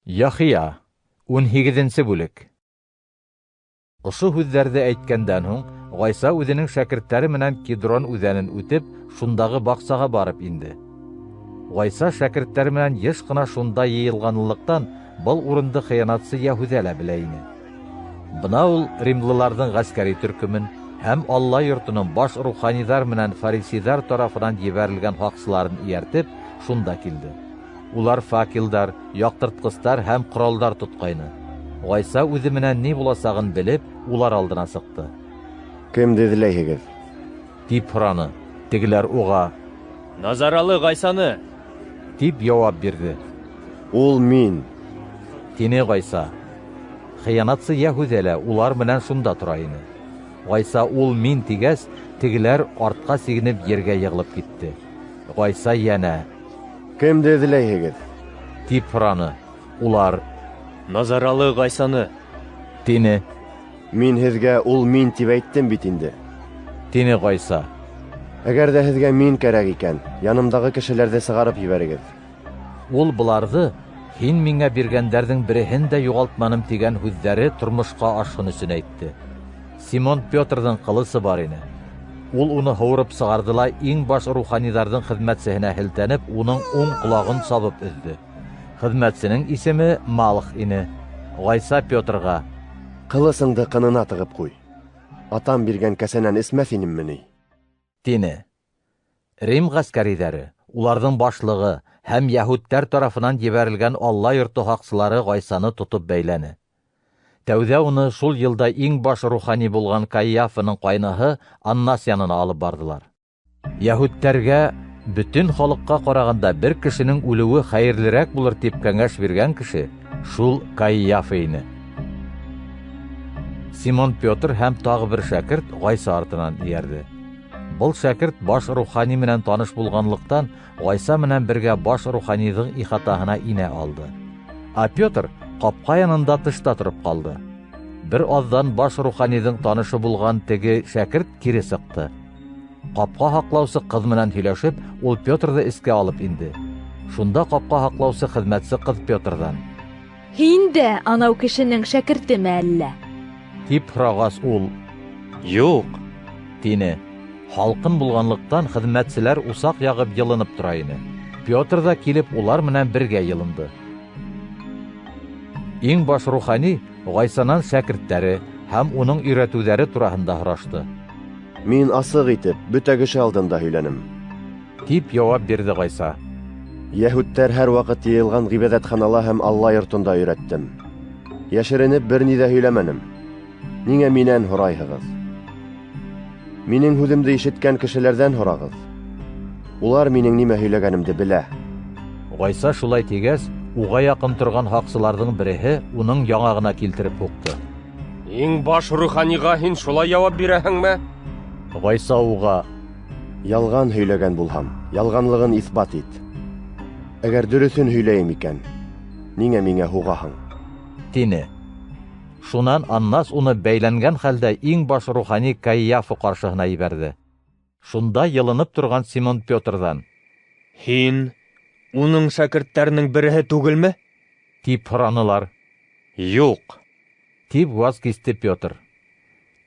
Яхия, 18-нче бүлек. Ошо һүҙҙәрҙе әйткәндән һуң, Ғайса үҙенең шәкерттәре менән Кидрон үҙәнен үтеп, шундағы баҡсаға барып инде. Ғайса шәкерттәре менән йыш ҡына шунда йыйылғанлыҡтан, был урынды хыянатсы Яһүҙә лә белә ине. Бына ул римлыларҙың ғәскәри төркөмөн һәм Алла йортоноң баш руханиҙар менән фарисиҙар тарафынан ебәрелгән һаҡсыларын иәртеп, шунда килде. Улар факелдар, яҡтыртҡыстар һәм ҡоралдар тотҡайны. Ғайса үҙе менән ни буласағын белеп, улар алдына сыҡты. Кемде эҙләйһегеҙ? Тип һораны. Тегеләр уға Назаралы Ғайсаны тип яуап бирҙе. Ул мин. Тине Ғайса. Хыянатсы Яһүҙә лә улар менән шунда тора ине. Ғайса ул мин тигәс, тегеләр артҡа сигенеп ергә йығылып китте. Ғайса йәнә Кемде эҙләйһегеҙ? тип һораны. Улар Назаралы Ғайсаны тине. Мин һеҙгә ул мин тип әйттем бит инде. Тине Ғайса. Әгәр ҙә һеҙгә мин кәрәк икән, янымдағы кешеләрҙе сығарып ебәрегеҙ. Ул быларҙы «Һин миңә биргәндәрҙең береһен дә юғалтманым» тигән һүҙҙәре тормошҡа ашһын өсөн әйтте. Симон Петрҙың ҡылысы бар ине. Ул уны һыуырып сығарҙы ла иң баш руханиҙарҙың хеҙмәтсеһенә һелтәнеп, уның уң ҡолағын сабып өҙҙө. Хеҙмәтсенең исеме Малых ине. Ғайса Петрға: Ҡылысыңды ҡынына тығып ҡуй. Атам биргән кәсәнән эсмәҫ инемме ни? тине. Рим ғәскәриҙәре, уларҙың башлығы һәм йәһүдтәр тарафынан ебәрелгән Алла йорто һаҡсылары Ғайсаны тотоп бәйләне. Тәүҙә уны шул йылда иң баш рухани булған Кайяфаның ҡайныһы Аннас янына алып барҙылар. Йәһүдтәргә бөтөн халыҡҡа ҡарағанда бер кешенең үлеүе хәйерлерәк булыр тип кәңәш биргән кеше шул Кайяфа ине. Симон Петр һәм тағы бер шәкерт Ғайса артынан эйәрҙе. Был шәкерт баш рухани менән таныш булғанлыҡтан, Ғайса менән бергә баш руханиҙың ихатаһына инә алды. Ә Петр ҡапҡа янында тышта тороп ҡалды. Бер аҙҙан баш руханиҙың танышы булған теге шәкерт кире сыҡты. Ҡапҡа һаҡлаусы ҡыҙ менән һөйләшеп, ул Петрҙы эскә алып инде. Шунда ҡапҡа һаҡлаусы хеҙмәтсе ҡыҙ Петрҙан: Һин дә анау кешенең шәкертеме әллә? тип һорағас ул: Юҡ, тине. Халҡын булғанлыҡтан хеҙмәтселәр усаҡ яғып йылынып тора ине. Петр ҙа килеп улар менән бергә йылынды. Иң баш рухани Ғайсанан шәкерттәре һәм уның өйрәтеүҙәре тураһында һорашты. Мин асыҡ итеп, бөтә кеше алдында һөйләнем. Тип яуап бирҙе Ғайса. Йәһүдтәр һәр ваҡыт йыйылған ғибәҙәтханала һәм Алла йортонда өйрәттем. Йәшеренеп бер ни ҙә һөйләмәнем. Ниңә минән һорайһығыҙ? Минең һүҙемде ишеткән кешеләрҙән һорағыҙ. Улар минең нимә һөйләгәнемде белә. Ғайса шулай тигәс, уға яҡын торған һаҡсыларҙың береһе уның яңағына килтереп һуҡты. иң баш руханиға һин шулай яуап бирәһеңме? Ғайса уға: Ялған һөйләгән булһам, ялғанлығын иҫбат ит. Әгәр дөрөҫөн һөйләйем икән, ниңә миңә һуғаһың? тине. Шунан Аннас уны бәйләнгән хәлдә иң баш рухани Кайяфа ҡаршыһына ебәрҙе. Шунда йылынып торған Симон Петрҙан: Һин уның шәкерттәренең береһе түгелме? тип һоранылар. Юҡ, Тип ваз кисте Петр.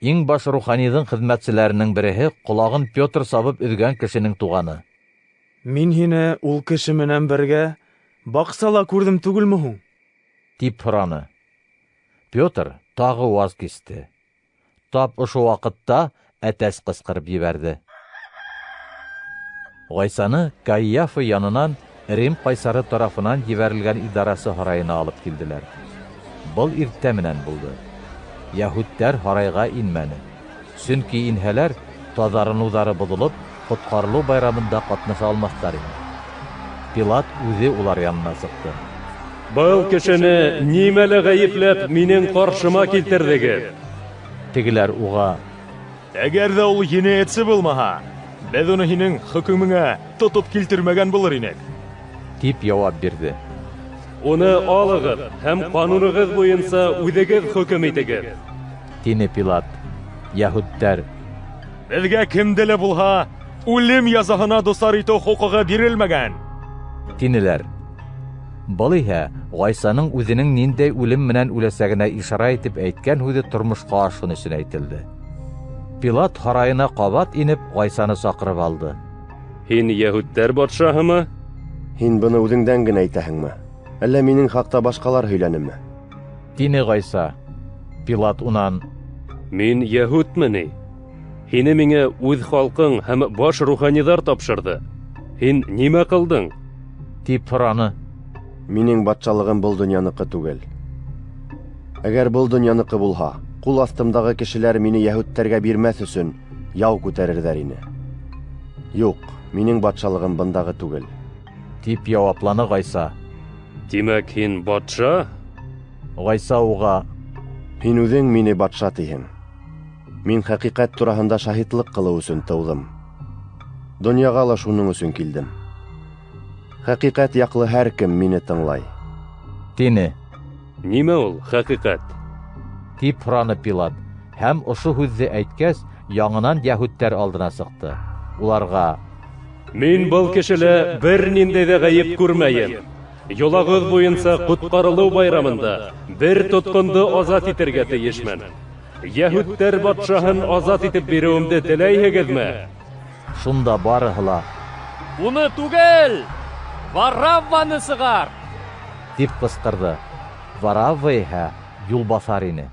Иң баш руханиҙың хеҙмәтселәренең береһе ҡолағын Петр сабып өҙгән кешенең туғаны. Мин һине ул кеше менән бергә баҡсала күрҙем түгелме һуң? Тип һораны. Петр тағы ваз кисте. Тап ошо ваҡытта әтәс ҡысҡырып ебәрҙе. Ғайсаны Кайяфа янынан Рим ҡайсары тарафынан ебәрелгән идарасы һарайына алып килделәр. Был иртә менән булды. Йәһүдтәр һарайға инмәне. Сөнки инһәләр, таҙарыныуҙары боҙолоп, ҡотҡарылыу байрамында ҡатнаша алмаҫтар ине. Пилат үҙе улар янына сыҡты. Был кешене нимәлә ғәйепләп минең ҡаршыма килтерҙегеҙ? Тегеләр уға: Әгәр ҙә ул енәйәтсе булмаһа, беҙ уны һинең хөкөмөңә тотоп килтермәгән булыр инек. тип яуап бирҙе. Уны алығыҙ һәм ҡанунығыҙ буйынса үҙегеҙ хөкөм итегеҙ. Тине Пилат. Йәһүдтәр: Беҙгә кемде лә булһа, үлем язаһына дусар итеү хоҡуғы бирелмәгән. тинеләр. Был иһә Гайсаның үзенең ниндәй үлем менән үләсәгенә ишара итеп әйткән һүзе тормошка ашын өчен әйтелде. Пилат һарайына ҡабат инеп Гайсаны саҡырып алды. Һин йәһүдтәр батшаһымы? Һин быны үҙеңдән генә әйтәһеңме? Әллә минең хаҡта башҡалар һөйләнеме? Тине Гайса. Пилат унан: Мин йәһүдмени. Һине миңә үҙ халҡың һәм баш руханиҙар тапшырҙы. Һин нимә ҡылдың? Тип һораны. Минең батшалығым был донъяныҡы түгел. Әгәр был донъяныҡы булһа, ҡул аҫтымдағы кешеләр мине йәһүдтәргә бирмәҫ өсөн яу күтәрерҙәр ине. Юҡ, минең батшалығым бындағы түгел. Тип яуапланы Гайса. Тимәк, һин батша? Гайса уға: Һин үҙең мине батша тиһең. Мин хәҡиҡәт тураһында шаһитлыҡ ҡылыу өсөн тыуҙым. Донъяға ла шуның өсөн килдем. Хәҡиҡәт яҡлы һәр кем мине тыңлай. Тине. Нимә ул хәҡиҡәт? Тип һораны Пилат. Һәм ошо һүҙҙе әйткәс, яңынан йәһүдтәр алдына сыҡты. Уларға: Мин был кешелә бер ниндәй ҙә ғәйеп күрмәйем. Йолағыҙ буйынса ҡотҡарылыу байрамында бер тотҡондо азат итергә тейешмен. Йәһүдтәр батшаһын азат итеп биреүемде теләйһегеҙме? Шунда барыһы ла: Уны түгел! Варавваны сығар! Тип ҡысҡырҙы. Варавва иһә юлбаҫар ине.